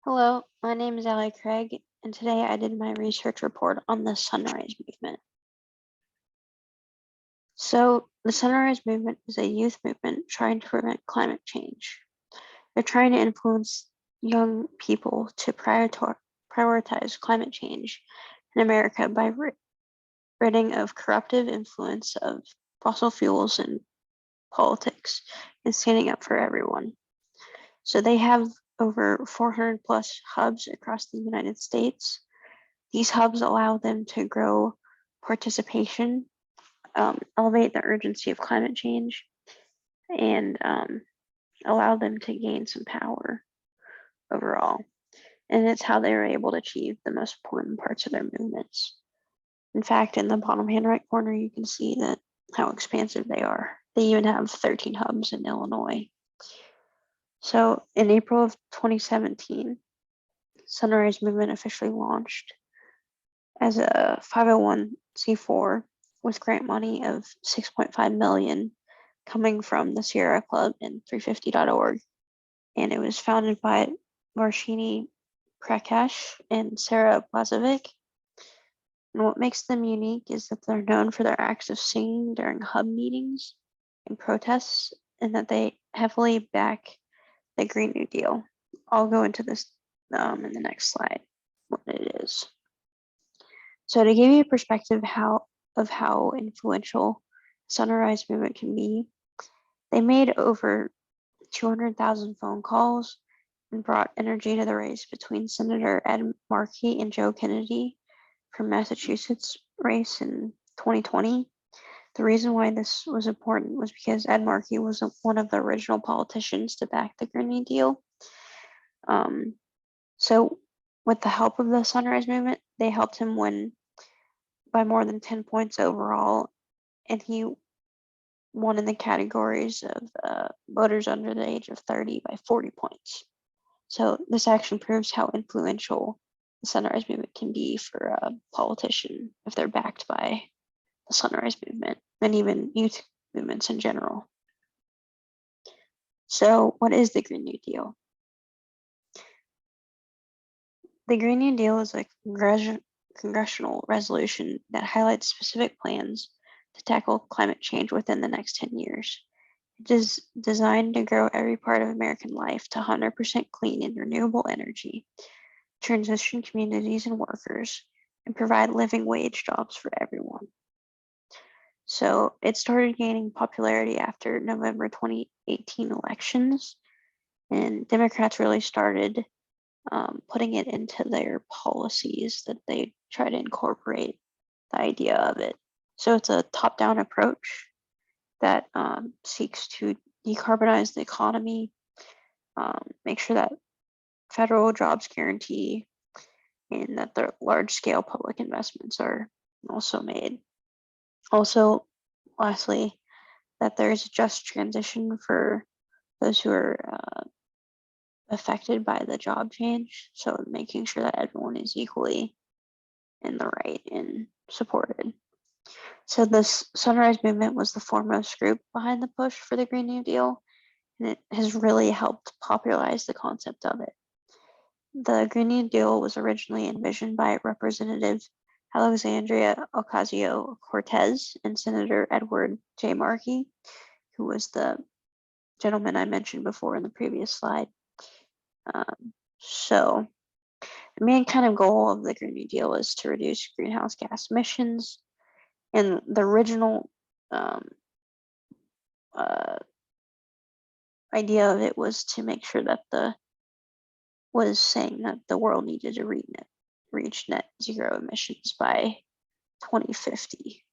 Hello, my name is Ali Craig, and today I did my research report on the Sunrise Movement. So, the Sunrise Movement is a youth movement trying to prevent climate change. They're trying to influence young people to prioritize climate change in America by ridding of corruptive influence of fossil fuels and politics and standing up for everyone. So, they have over 400 plus hubs across the United States. These hubs allow them to grow participation, elevate the urgency of climate change, and allow them to gain some power overall. And it's how they were able to achieve the most important parts of their movements. In fact, in the bottom hand right corner, you can see that how expansive they are. They even have 13 hubs in Illinois. So in April of 2017, Sunrise Movement officially launched as a 501c4 with grant money of 6.5 million coming from the Sierra Club and 350.org. And it was founded by Varshini Prakash and Sarah Blazovic. And what makes them unique is that they're known for their acts of singing during hub meetings and protests, and that they heavily back the Green New Deal. I'll go into this in the next slide, what it is. So to give you a perspective of how influential Sunrise Movement can be, they made over 200,000 phone calls and brought energy to the race between Senator Ed Markey and Joe Kennedy from Massachusetts race in 2020. The reason why this was important was because Ed Markey was one of the original politicians to back the Green New Deal. So with the help of the Sunrise Movement, they helped him win by more than 10 points overall, and he won in the categories of voters under the age of 30 by 40 points. So this action proves how influential the Sunrise Movement can be for a politician if they're backed by the Sunrise Movement and even youth movements in general. So what is the Green New Deal? The Green New Deal is a congressional resolution that highlights specific plans to tackle climate change within the next 10 years. It is designed to grow every part of American life to 100% clean and renewable energy, transition communities and workers, and provide living wage jobs for everyone. So it started gaining popularity after November 2018 elections, and Democrats really started putting it into their policies that they try to incorporate the idea of it. So it's a top-down approach that seeks to decarbonize the economy, make sure that federal jobs guarantee, and that the large-scale public investments are also made. Also, lastly, that there's a just transition for those who are affected by the job change. So making sure that everyone is equally in the right and supported. So this Sunrise Movement was the foremost group behind the push for the Green New Deal, and it has really helped popularize the concept of it. The Green New Deal was originally envisioned by Representative Alexandria Ocasio-Cortez and Senator Edward J. Markey, who was the gentleman I mentioned before in the previous slide. So the main kind of goal of the Green New Deal is to reduce greenhouse gas emissions. And the original idea of it was to make sure that was saying that the world needed to reach net zero emissions by 2050.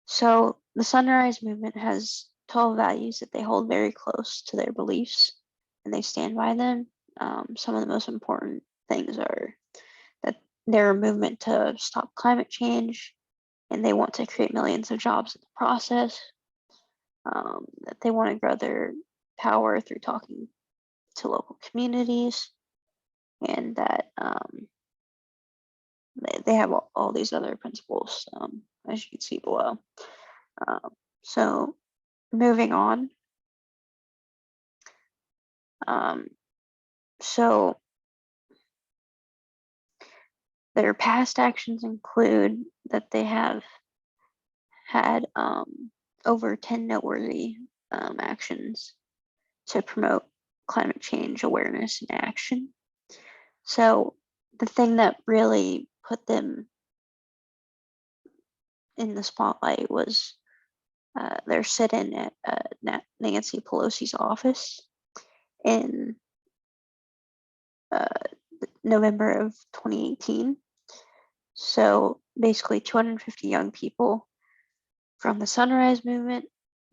So the Sunrise Movement has 12 values that they hold very close to their beliefs, and they stand by them. Some of the most important things are that they're a movement to stop climate change, and they want to create millions of jobs in the process. That they want to grow their power through talking to local communities, and that they have all these other principles, as you can see below. So moving on, So their past actions include that they have had over 10 noteworthy actions to promote climate change awareness and action. So the thing that really put them in the spotlight was their sit-in at Nancy Pelosi's office in November of 2018. So basically 250 young people from the Sunrise Movement,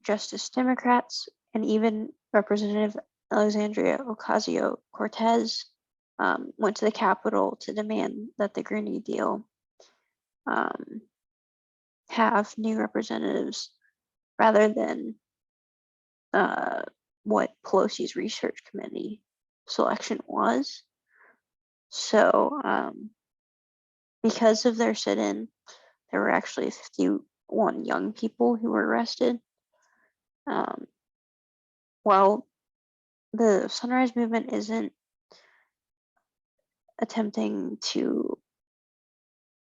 Justice Democrats, and even Representative Alexandria Ocasio-Cortez went to the Capitol to demand that the Green New Deal have new representatives rather than what Pelosi's research committee selection was. So because of their sit-in, there were actually 51 young people who were arrested. While the Sunrise Movement isn't attempting to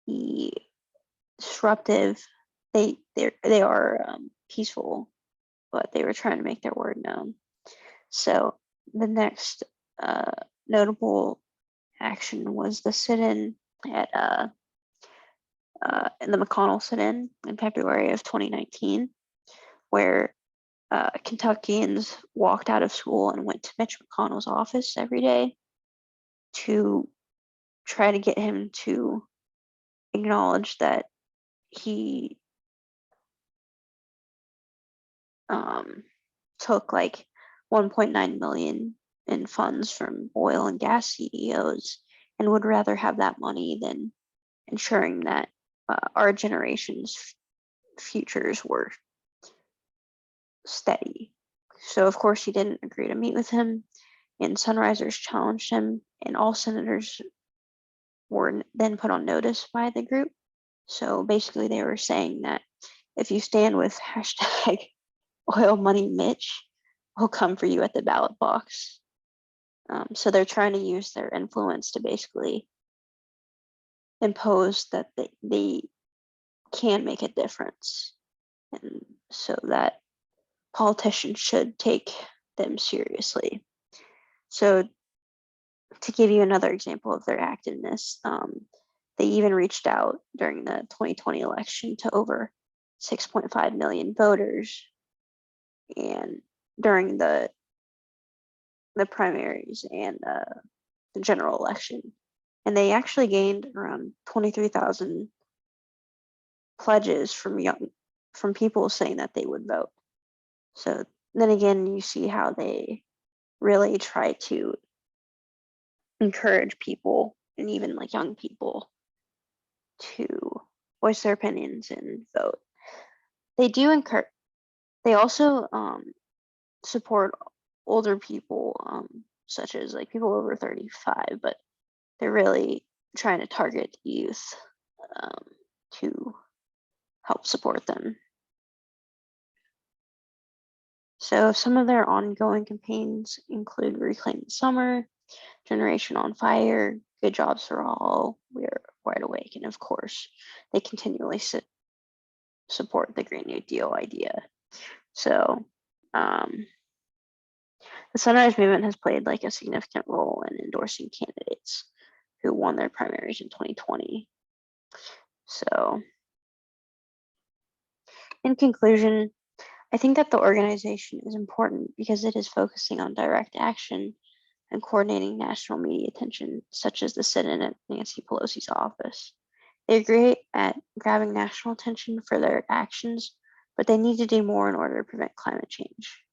be disruptive, they are peaceful, but they were trying to make their word known. So the next notable action was the sit-in at in the McConnell sit-in in February of 2019, where Kentuckians walked out of school and went to Mitch McConnell's office every day to try to get him to acknowledge that he took like 1.9 million in funds from oil and gas CEOs and would rather have that money than ensuring that our generation's futures were steady. So of course he didn't agree to meet with him, and Sunrisers challenged him, and all senators were then put on notice by the group. So basically they were saying that if you stand with hashtag oil money Mitch, we'll come for you at the ballot box. So they're trying to use their influence to basically impose that they can make a difference, and so that politicians should take them seriously. So to give you another example of their activeness, they even reached out during the 2020 election to over 6.5 million voters, and during the primaries and the general election, and they actually gained around 23,000 pledges from people saying that they would vote. So then again, you see how they really try to encourage people, and even like young people, to voice their opinions and vote. They also support older people, such as like people over 35, but they're really trying to target youth to help support them. So some of their ongoing campaigns include Reclaim the Summer, Generation on Fire, Good Jobs for All, We're Wide Awake, and of course, they continually support the Green New Deal idea. So the Sunrise Movement has played like a significant role in endorsing candidates who won their primaries in 2020. So in conclusion, I think that the organization is important because it is focusing on direct action and coordinating national media attention, such as the sit-in at Nancy Pelosi's office. They're great at grabbing national attention for their actions, but they need to do more in order to prevent climate change.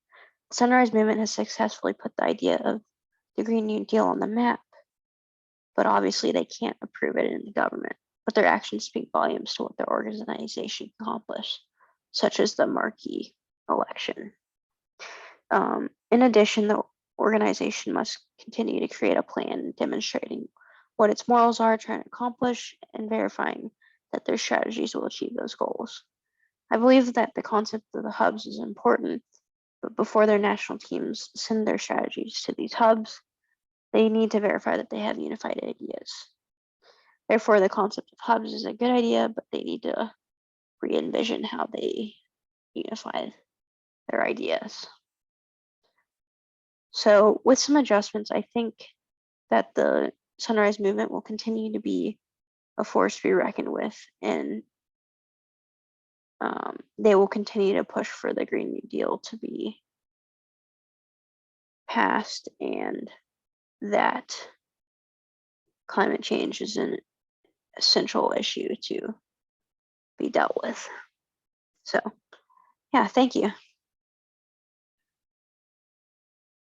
The Sunrise Movement has successfully put the idea of the Green New Deal on the map, but obviously they can't approve it in the government. But their actions speak volumes to what their organization can accomplish, such as the marquee election. In addition, the organization must continue to create a plan demonstrating what its morals are trying to accomplish and verifying that their strategies will achieve those goals. I believe that the concept of the hubs is important But before their national teams send their strategies to these hubs, they need to verify that they have unified ideas. Therefore, the concept of hubs is a good idea, but they need to re-envision how they unify their ideas. So with some adjustments, I think that the Sunrise Movement will continue to be a force to be reckoned with, and they will continue to push for the Green New Deal to be passed, and that climate change is an essential issue to be dealt with. So, yeah, thank you.